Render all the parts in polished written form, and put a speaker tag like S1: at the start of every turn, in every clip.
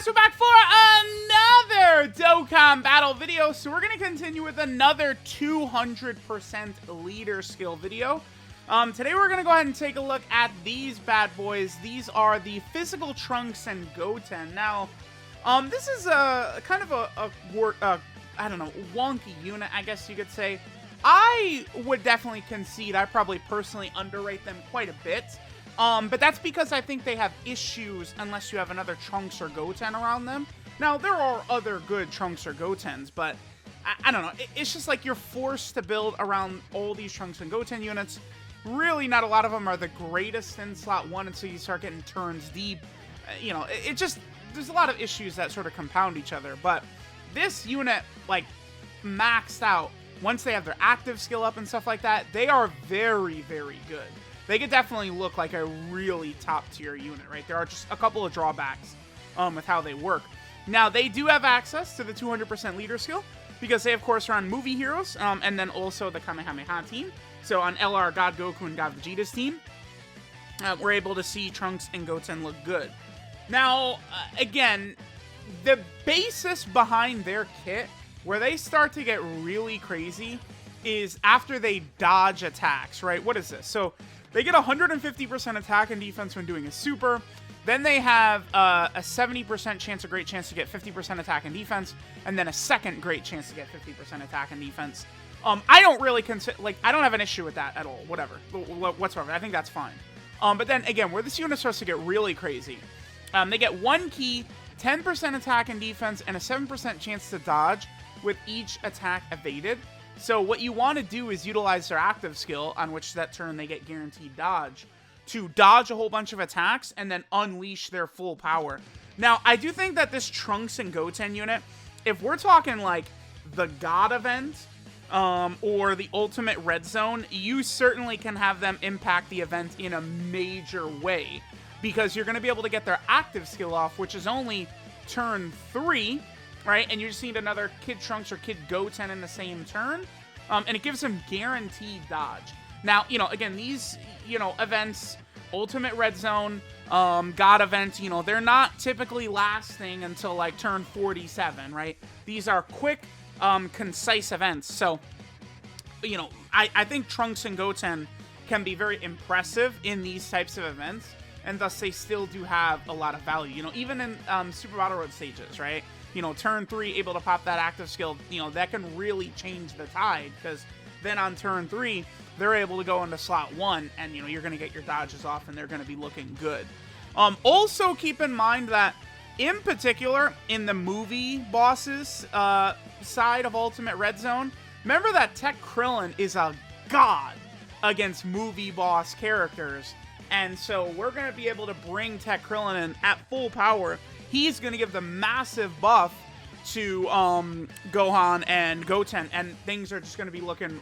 S1: guys, we're back for another Dokkan battle video. So we're going to continue with another 200% leader skill video. Today we're going to go ahead and take a look at these bad boys. These are the physical Trunks and Goten. Now, this is a kind of I don't know, wonky unit, I guess you could say. I would definitely concede I probably personally underrate them quite a bit. But that's because I think they have issues unless you have another Trunks or Goten around them. Now, there are other good Trunks or Gotens, but I don't know. It's just like you're forced to build around all these Trunks and Goten units. Really, not a lot of them are the greatest in slot 1 until you start getting turns deep. You know, it just, there's a lot of issues that sort of compound each other. But this unit, like, maxed out, once they have their active skill up and stuff like that, they are very, very good. They could definitely look like a really top-tier unit, right? There are just a couple of drawbacks with how they work. Now, they do have access to the 200% leader skill, because they, of course, are on movie heroes, and then also the Kamehameha team. So on LR, God Goku, and God Vegeta's team, we're able to see Trunks and Goten look good. Now, again, the basis behind their kit, where they start to get really crazy, is after they dodge attacks, right? What is this? So they get 150% attack and defense when doing a super. Then they have a 70% chance, a great chance to get 50% attack and defense, and then a second great chance to get 50% attack and defense. I don't really consider, like, I don't have an issue with that at all, whatsoever. I think that's fine. But then, again, where this unit starts to get really crazy, they get 1 key, 10% attack and defense, and a 7% chance to dodge with each attack evaded. So what you want to do is utilize their active skill, on which that turn they get guaranteed dodge, to dodge a whole bunch of attacks and then unleash their full power. Now, I do think that this Trunks and Goten unit, if we're talking like the God event, or the ultimate red zone, you certainly can have them impact the event in a major way, because you're going to be able to get their active skill off, which is only turn 3, right? And you just need another Kid Trunks or Kid Goten in the same turn, and it gives them guaranteed dodge. Now, you know, again, these, you know, events, ultimate red zone, God event, you know, they're not typically lasting until like turn 47, right? These are quick, concise events. So, you know, I think Trunks and Goten can be very impressive in these types of events, and thus they still do have a lot of value. You know, even in Super Battle Road stages, right? You know, turn 3, able to pop that active skill, you know, that can really change the tide, because then on turn 3, they're able to go into slot 1, and, you know, you're going to get your dodges off, and they're going to be looking good. Also, keep in mind that, in particular, in the movie bosses side of Ultimate Red Zone, remember that Tech Krillin is a god against movie boss characters, and so we're going to be able to bring Tech Krillin in at full power. He's going to give the massive buff to Gohan and Goten, and things are just going to be looking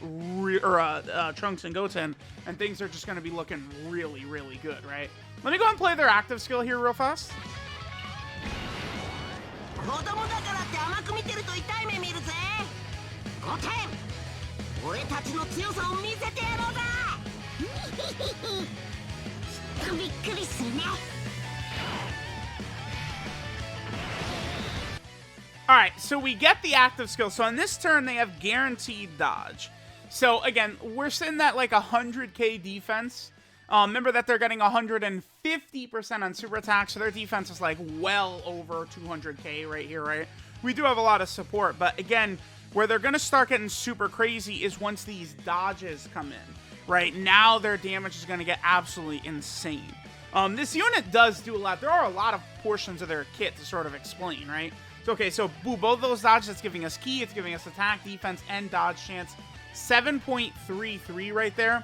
S1: Trunks and Goten, and things are just going to be looking really, really good, right? Let me go and play their active skill here real fast. Alright, so we get the active skill. So on this turn, they have guaranteed dodge. So again, we're sitting at like 100k defense. Remember that they're getting 150% on super attack, so their defense is like well over 200k right here, right? We do have a lot of support, but again, where they're going to start getting super crazy is once these dodges come in, right? Now their damage is going to get absolutely insane. This unit does do a lot. There are a lot of portions of their kit to sort of explain, right? So, okay, so both those dodges, it's giving us key, it's giving us attack, defense, and dodge chance. 7.33 right there.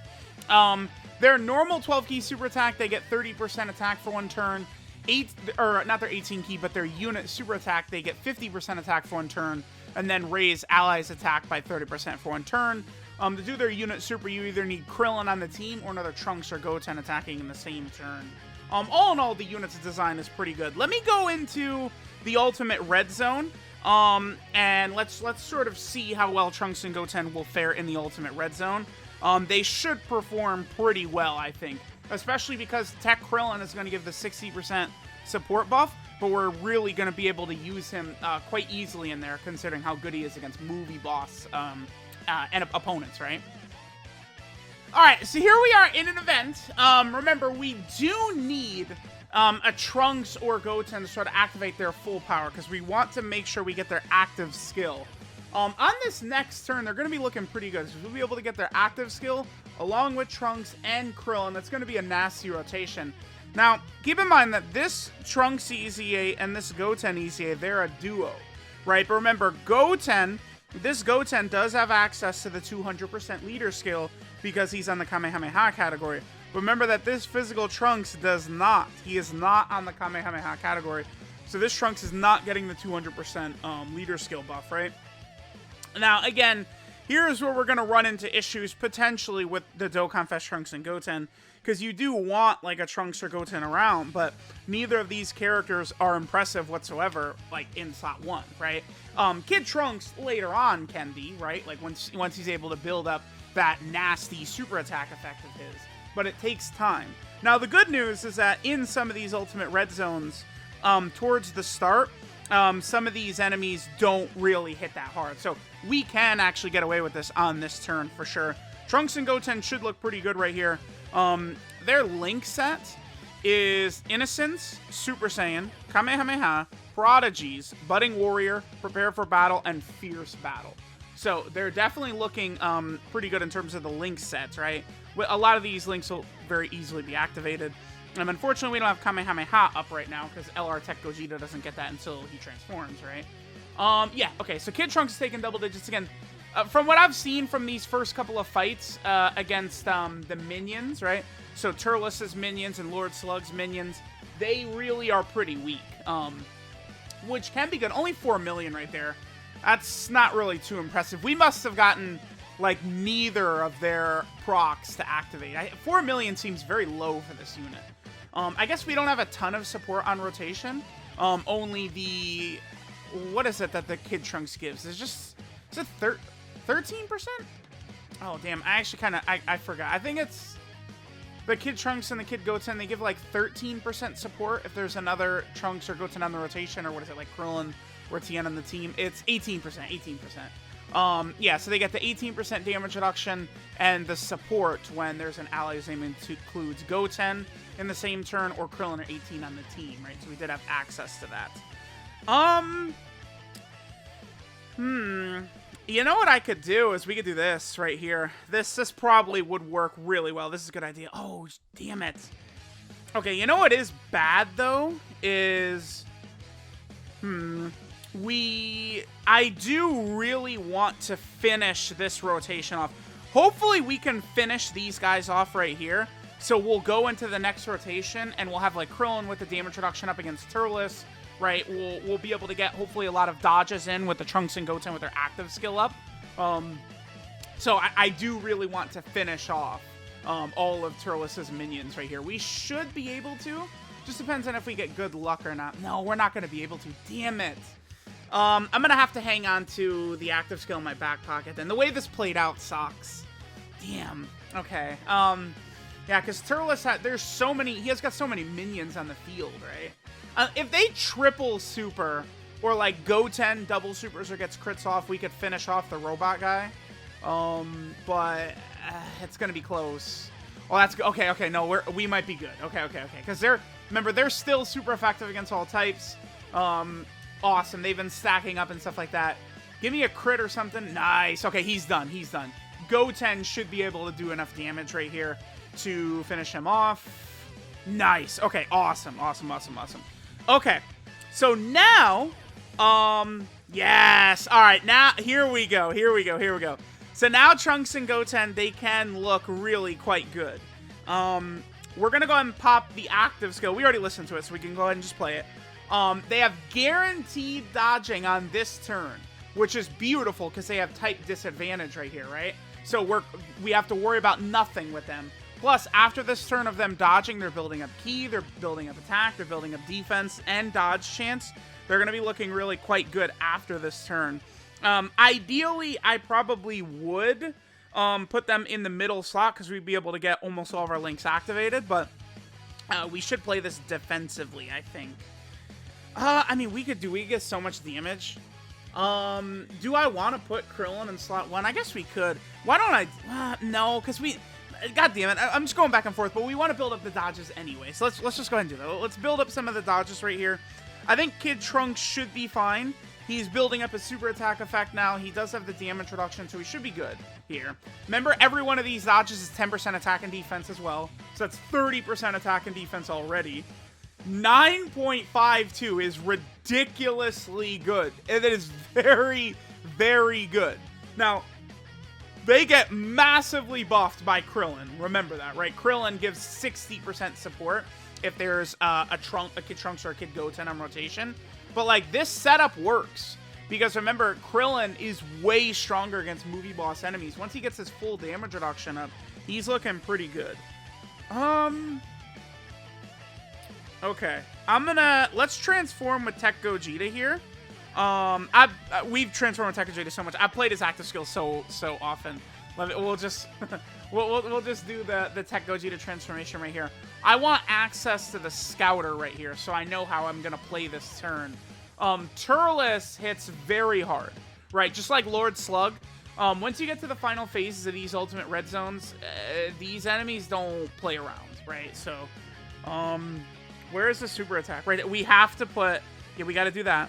S1: Their normal 12 key super attack, they get 30% attack for 1 turn. Not their 18 key, but their unit super attack, they get 50% attack for 1 turn, and then raise allies attack by 30% for 1 turn. To do their unit super, you either need Krillin on the team or another Trunks or Goten attacking in the same turn. All in all, the unit's design is pretty good. Let me go into the Ultimate Red Zone, and let's sort of see how well Trunks and Goten will fare in the Ultimate Red Zone. They should perform pretty well, I think, especially because Tech Krillin is going to give the 60% support buff, but we're really going to be able to use him quite easily in there, considering how good he is against movie boss and opponents, right? Alright, so here we are in an event. Remember, we do need a Trunks or Goten to sort of activate their full power, because we want to make sure we get their active skill. On this next turn, they're going to be looking pretty good, so we'll be able to get their active skill along with Trunks and Krillin. That's going to be a nasty rotation. Now, keep in mind that this Trunks EZA and this Goten EZA, they're a duo, right? But remember, this Goten does have access to the 200% leader skill because he's on the Kamehameha category. Remember that this physical Trunks does not. He is not on the Kamehameha category. So this Trunks is not getting the 200% leader skill buff, right? Now, again, here's where we're going to run into issues potentially with the Dokkan Fest Trunks and Goten, because you do want like a Trunks or Goten around, but neither of these characters are impressive whatsoever, like in slot 1, right? Kid Trunks later on can be, right? Like once he's able to build up that nasty super attack effect of his, but it takes time. Now, the good news is that in some of these Ultimate Red Zones, towards the start, some of these enemies don't really hit that hard. So we can actually get away with this on this turn for sure. Trunks and Goten should look pretty good right here. Their link set is Innocence, Super Saiyan, Kamehameha, Prodigies, Budding Warrior, Prepare for Battle, and Fierce Battle. So they're definitely looking pretty good in terms of the link sets, right? A lot of these links will very easily be activated. Unfortunately, we don't have Kamehameha up right now because LR Tech Gogeta doesn't get that until he transforms, right? Yeah, okay, so Kid Trunks is taking double digits again. From what I've seen from these first couple of fights against the minions, right? So Turles' minions and Lord Slug's minions, they really are pretty weak, which can be good. Only 4 million right there. That's not really too impressive. We must have gotten, like, neither of their procs to activate. 4 million seems very low for this unit. I guess we don't have a ton of support on rotation. Only the... What is it that the Kid Trunks gives? Is it 13%? Oh, damn. I actually kind of... I forgot. I think it's... The Kid Trunks and the Kid Goten, they give, like, 13% support if there's another Trunks or Goten on the rotation, or what is it, like Krillin or Tien on the team. It's 18%. Yeah, so they get the 18% damage reduction and the support when there's an ally's name includes Goten in the same turn or Krillin or 18 on the team, right? So we did have access to that. You know what I could do is we could do this right here. This probably would work really well. This is a good idea. Oh, damn it. Okay, you know what is bad, though, is... I do really want to finish this rotation off. Hopefully we can finish these guys off right here. So we'll go into the next rotation and we'll have like Krillin with the damage reduction up against Turles, right? We'll be able to get hopefully a lot of dodges in with the Trunks and Goten with their active skill up. So I do really want to finish off all of Turles' minions right here. We should be able to. Just depends on if we get good luck or not. No, we're not going to be able to. Damn it. I'm going to have to hang on to the active skill in my back pocket. And the way this played out sucks. Damn. Okay. Yeah, because Turles there's so many, he has got so many minions on the field, right? If they triple super, or like Goten double supers or gets crits off, we could finish off the robot guy. But it's going to be close. Oh, that's good. Okay, no, we might be good. Okay. Because remember, they're still super effective against all types. Awesome. They've been stacking up and stuff like that. Give me a crit or something. Nice. Okay, he's done. Goten should be able to do enough damage right here to finish him off. Nice. Okay, awesome. Okay, so now, yes. All right, now, here we go. So now Trunks and Goten, they can look really quite good. We're going to go ahead and pop the active skill. We already listened to it, so we can go ahead and just play it. They have guaranteed dodging on this turn, which is beautiful because they have type disadvantage right here, right? So we have to worry about nothing with them. Plus, after this turn of them dodging, they're building up ki, they're building up attack, they're building up defense, and dodge chance. They're going to be looking really quite good after this turn. Ideally, I probably would put them in the middle slot because we'd be able to get almost all of our links activated, but we should play this defensively, I think. I mean, we could get so much damage. Do I want to put Krillin in slot 1? I guess we could. Why don't I? No, because we... God damn it. I'm just going back and forth, but we want to build up the dodges anyway. So let's just go ahead and do that. Let's build up some of the dodges right here. I think Kid Trunks should be fine. He's building up his super attack effect now. He does have the damage reduction, so he should be good here. Remember, every one of these dodges is 10% attack and defense as well. So that's 30% attack and defense already. 9.52 is ridiculously good. It is very, very good. Now, they get massively buffed by Krillin. Remember that, right? Krillin gives 60% support if there's a Kid Trunks or a Kid Goten on rotation. But, like, this setup works. Because, remember, Krillin is way stronger against movie boss enemies. Once he gets his full damage reduction up, he's looking pretty good. Okay. Let's transform with Tech Gogeta here. We've transformed with Tech Gogeta so much. I've played his active skills so often. We'll just we'll just do the Tech Gogeta transformation right here. I want access to the Scouter right here, so I know how I'm gonna play this turn. Turles hits very hard, right? Just like Lord Slug. Once you get to the final phases of these ultimate red zones, these enemies don't play around, right? So, where is the super attack? Right, we have to put... Yeah, we got to do that.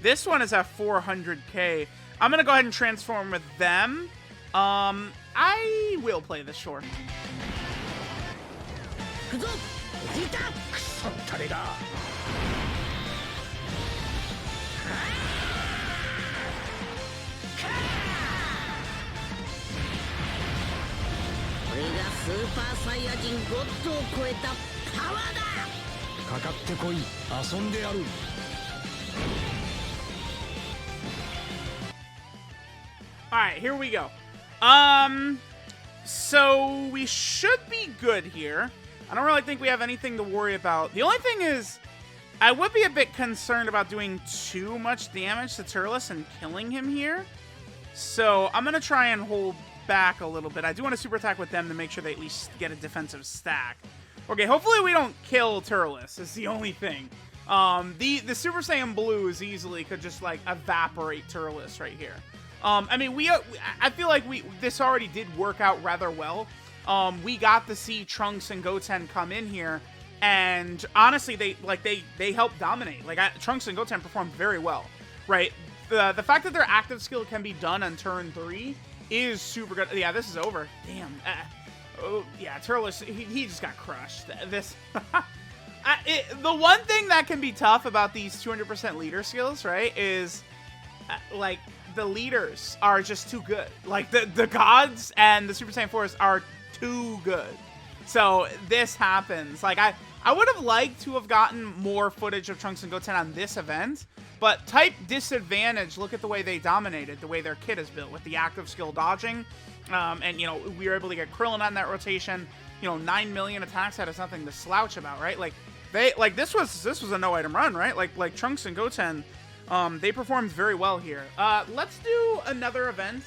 S1: This one is at 400k. I'm going to go ahead and transform with them. I will play this, sure. Alright, here we go. So we should be good here. I don't really think we have anything to worry about. The only thing is, I would be a bit concerned about doing too much damage to Turles and killing him here. So I'm going to try and hold back a little bit. I do want to super attack with them to make sure they at least get a defensive stack. Okay, hopefully we don't kill Turles. Is the only thing. The Super Saiyan Blues easily could just like evaporate Turles right here. I mean, I feel like this already did work out rather well. We got to see Trunks and Goten come in here, and honestly, they helped dominate. Like Trunks and Goten performed very well, right? The fact that their active skill can be done on turn 3 is super good. Yeah, this is over. Damn. Oh yeah, Turles, he just got crushed. This. The one thing that can be tough about these 200% leader skills, right, is like the leaders are just too good. Like the gods and the Super Saiyan 4s are too good. So this happens. Like I would have liked to have gotten more footage of Trunks and Goten on this event, but type disadvantage, look at the way they dominated, the way their kit is built with the active skill dodging. And, you know, we were able to get Krillin on that rotation. You know, 9 million attacks, that is nothing to slouch about, right? Like, this was a no-item run, right? Like Trunks and Goten, they performed very well here. Let's do another event.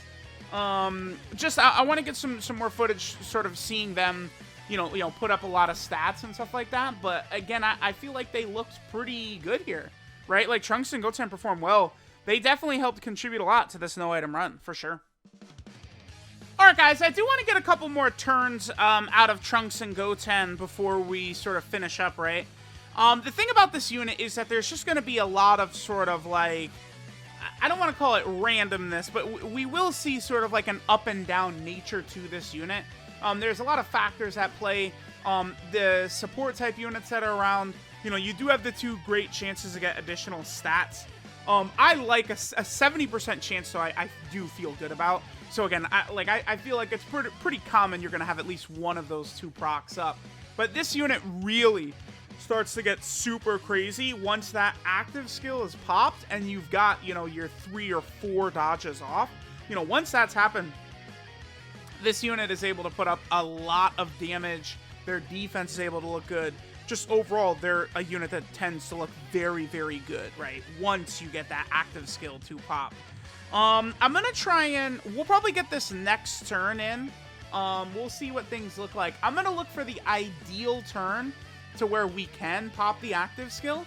S1: I want to get some more footage, sort of seeing them, you know, put up a lot of stats and stuff like that. But again, I feel like they looked pretty good here, right? Like Trunks and Goten performed well. They definitely helped contribute a lot to this no-item run, for sure. Alright guys, I do want to get a couple more turns out of Trunks and Goten before we sort of finish up, right? The thing about this unit is that there's just going to be a lot of sort of like, I don't want to call it randomness, but we will see sort of like an up and down nature to this unit. There's a lot of factors at play. The support type units that are around, you know, you do have the 2 great chances to get additional stats. I like a 70% chance, so I do feel good about. So again, I feel like it's pretty common you're going to have at least one of those 2 procs up. But this unit really starts to get super crazy once that active skill is popped and you've got, you know, your 3 or 4 dodges off. You know, once that's happened, this unit is able to put up a lot of damage. Their defense is able to look good. Just overall, they're a unit that tends to look very, very good, right? Once you get that active skill to pop. I'm going to try and... We'll probably get this next turn in. We'll see what things look like. I'm going to look for the ideal turn to where we can pop the active skill.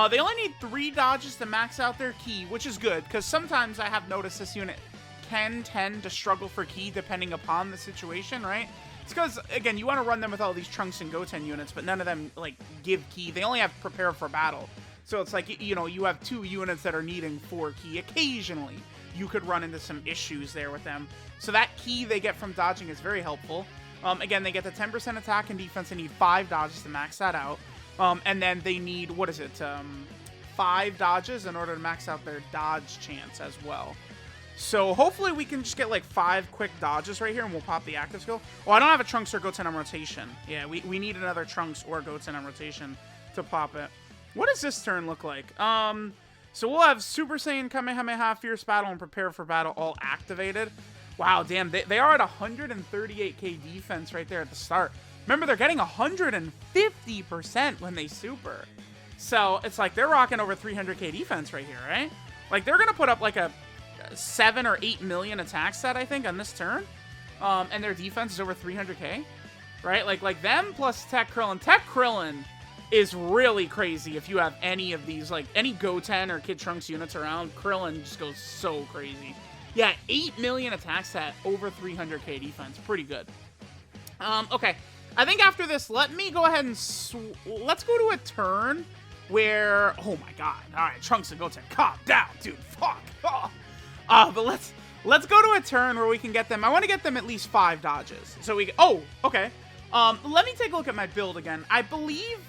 S1: They only need 3 dodges to max out their ki, which is good, because sometimes I have noticed this unit can tend to struggle for ki depending upon the situation, right? It's because, again, you want to run them with all these Trunks and Goten units, but none of them, like, give ki. They only have prepare for battle. So it's like, you know, you have 2 units that are needing 4 ki. Occasionally, you could run into some issues there with them. So that ki they get from dodging is very helpful. Again, they get the 10% attack and defense. They need 5 dodges to max that out. And then they need, 5 dodges in order to max out their dodge chance as well. So hopefully we can just get like 5 quick dodges right here and we'll pop the active skill. Well, I don't have a Trunks or Goten on rotation. Yeah, we need another Trunks or Goten on rotation to pop it. What does this turn look like? So we'll have Super Saiyan, Kamehameha, Fierce Battle, and Prepare for Battle all activated. Wow, damn, they are at 138k defense right there at the start. Remember, they're getting 150% when they super. So it's like they're rocking over 300k defense right here, right? Like they're gonna put up like a 7 or 8 million attack stat, I think, on this turn. And their defense is over 300k, right? Like them plus Tech Krillin. Tech Krillin is really crazy if you have any of these, like any Goten or Kid Trunks units around. Krillin just goes so crazy. Yeah, 8 million attack stat, over 300k defense. Pretty good. Okay. I think after this, let me go ahead and let's go to a turn where, oh my god. All right, Trunks and Goten, calm down, dude. Fuck. Oh. But let's go to a turn where we can get them. I want to get them at least 5 dodges. So we, oh, okay. Let me take a look at my build again. I believe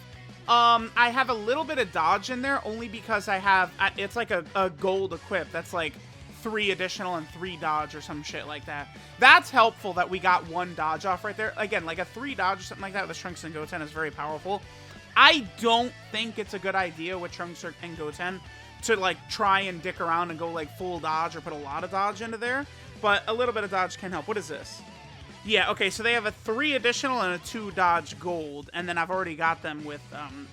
S1: I have a little bit of dodge in there only because I have, it's like a gold equip. That's like 3 additional and 3 dodge or some shit like that. That's helpful that we got 1 dodge off right there. Again, like a 3 dodge or something like that with Trunks and Goten is very powerful. I don't think it's a good idea with Trunks and Goten to like try and dick around and go like full dodge or put a lot of dodge into there, but a little bit of dodge can help. What is this? Yeah, okay, so they have a 3 additional and a 2 dodge gold, and then I've already got them with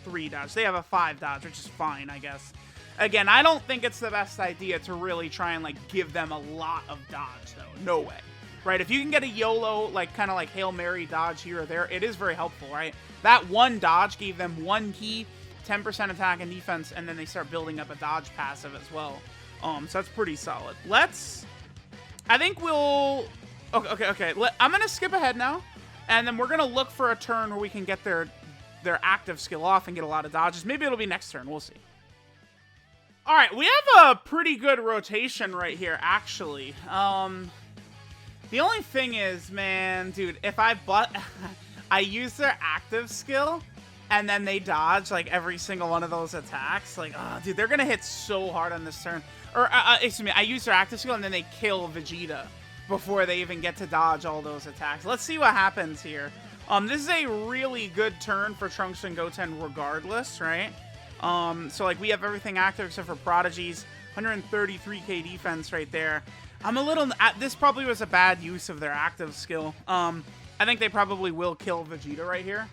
S1: 3 dodge. They have a 5 dodge, which is fine, I guess. Again, I don't think it's the best idea to really try and, like, give them a lot of dodge, though. No way. Right? If you can get a YOLO, like, kind of like Hail Mary dodge here or there, it is very helpful, right? That 1 dodge gave them 1 ki, 10% attack and defense, and then they start building up a dodge passive as well. So that's pretty solid. I think we'll... Okay. I'm going to skip ahead now, and then we're going to look for a turn where we can get their active skill off and get a lot of dodges. Maybe it'll be next turn. We'll see. All right, we have a pretty good rotation right here, actually. The only thing is, man, dude, if I use their active skill and then they dodge like every single one of those attacks, like, oh, dude, they're gonna hit so hard on this turn. Or, excuse me, I use their active skill and then they kill Vegeta before they even get to dodge all those attacks. Let's see what happens here. This is a really good turn for Trunks and Goten regardless, right? So like we have everything active except for Prodigies, 133k defense right there. I'm a little, this probably was a bad use of their active skill. I think they probably will kill Vegeta right here.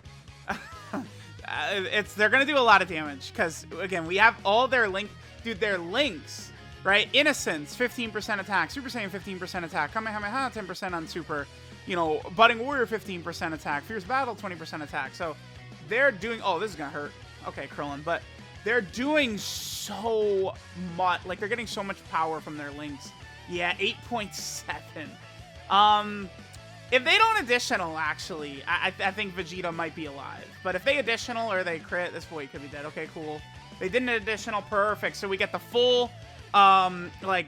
S1: They're gonna do a lot of damage because again, we have all their their links, right? Innocence, 15% attack, Super Saiyan 15% attack, Kamehameha 10% on Super, you know, Budding Warrior 15% attack, Fierce Battle 20% attack. So they're doing, oh, this is gonna hurt. Okay, Krillin, but they're doing so much, like they're getting so much power from their links. Yeah, 8.7. If they don't additional, actually, I think Vegeta might be alive. But if they additional or they crit, this boy could be dead. Okay, cool. They did an additional, perfect. So we get the full, like,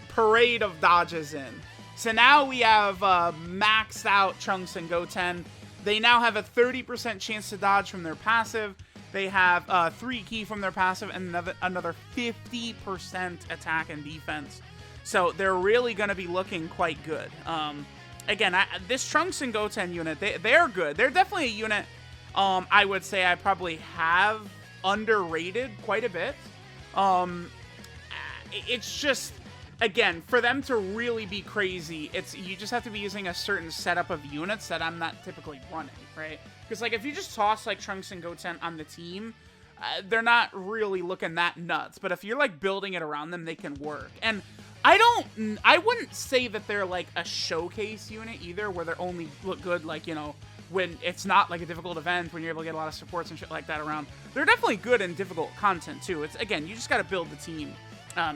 S1: parade of dodges in. So now we have maxed out Trunks and Goten. They now have a 30% chance to dodge from their passive. They have 3 ki from their passive and another 50% attack and defense. So they're really going to be looking quite good. Again, this Trunks and Goten unit, they're good. They're definitely a unit I would say I probably have underrated quite a bit. It's just, again, for them to really be crazy, you just have to be using a certain setup of units that I'm not typically running, right? Because, like, if you just toss, like, Trunks and Goten on the team, they're not really looking that nuts. But if you're, like, building it around them, they can work. And I wouldn't say that they're, like, a showcase unit either, where they're only look good, like, you know, when it's not like a difficult event, when you're able to get a lot of supports and shit like that around. They're definitely good in difficult content too. It's, again, you just got to build the team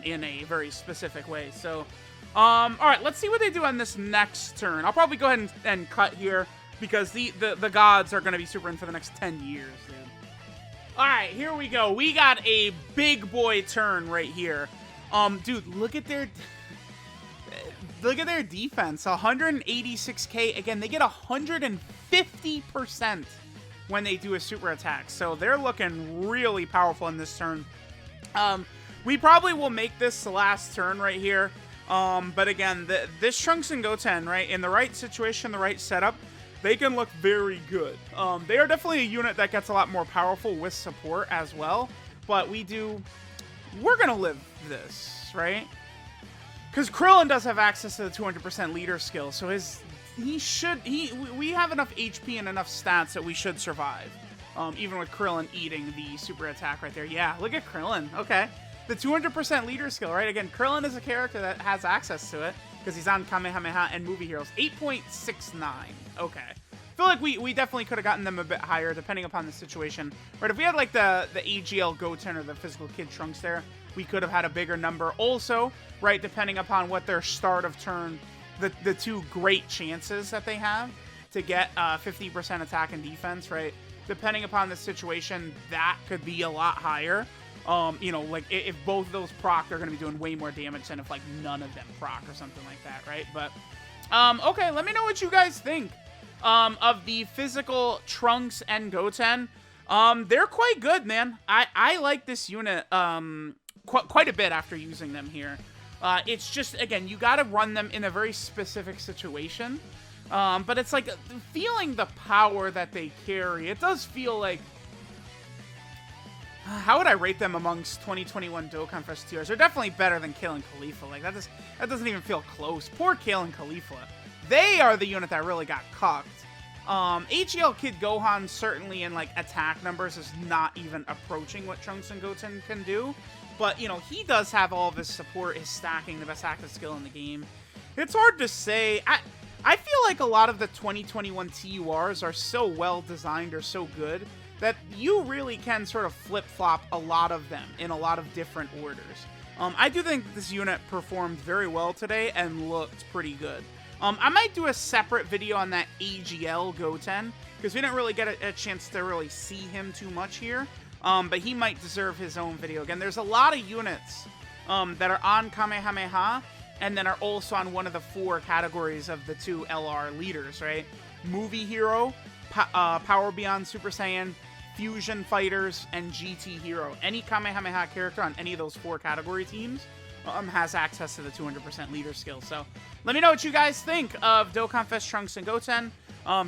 S1: in a very specific way. So, all right, let's see what they do on this next turn. I'll probably go ahead and cut here because the gods are going to be super in for the next 10 years, dude. All right, here we go. We got a big boy turn right here. Dude, look at their defense. 186k. Again, they get 150% when they do a super attack. So they're looking really powerful in this turn. We probably will make this the last turn right here. But again, this Trunks and Goten, right, in the right situation, the right setup, they can look very good. They are definitely a unit that gets a lot more powerful with support as well. But we're going to live this, right? Because Krillin does have access to the 200% leader skill. So we have enough HP and enough stats that we should survive. Even with Krillin eating the super attack right there. Yeah, look at Krillin. Okay. The 200% leader skill, right? Again, Krillin is a character that has access to it because he's on Kamehameha and Movie Heroes. 8.69. Okay. I feel like we definitely could have gotten them a bit higher depending upon the situation. Right, if we had like the AGL Goten or the Physical Kid Trunks there, we could have had a bigger number. Also, right, depending upon what their start of turn, the two great chances that they have to get 50% attack and defense, right? Depending upon the situation, that could be a lot higher. You know, like if both of those proc, they're going to be doing way more damage than if like none of them proc or something like that, right? But, okay, let me know what you guys think of the physical Trunks and Goten. They're quite good, man. I like this unit quite a bit after using them here. It's just, again, you got to run them in a very specific situation. But it's like feeling the power that they carry. It does feel like, how would I rate them amongst 2021 Dokkan Fest tiers? They're definitely better than Kale and Khalifa. Like, that doesn't even feel close. Poor Kale and Khalifa. They are the unit that really got cucked. AGL Kid Gohan, certainly in, like, attack numbers, is not even approaching what Trunks and Goten can do. But, you know, he does have all of his support, his stacking, the best active skill in the game. It's hard to say. I feel like a lot of the 2021 TURs are so well designed or so good that you really can sort of flip-flop a lot of them in a lot of different orders. I do think this unit performed very well today and looked pretty good. I might do a separate video on that AGL Goten, because we didn't really get a chance to really see him too much here. But he might deserve his own video. Again, there's a lot of units that are on Kamehameha, and then are also on one of the 4 categories of the 2 LR leaders, right? Movie Hero, Power Beyond Super Saiyan, Fusion Fighters, and GT Hero. Any Kamehameha character on any of those 4 category teams has access to the 200% leader skill. So let me know what you guys think of Dokkan Fest Trunks and Goten.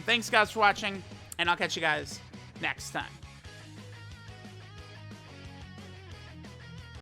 S1: Thanks guys for watching, and I'll catch you guys next time.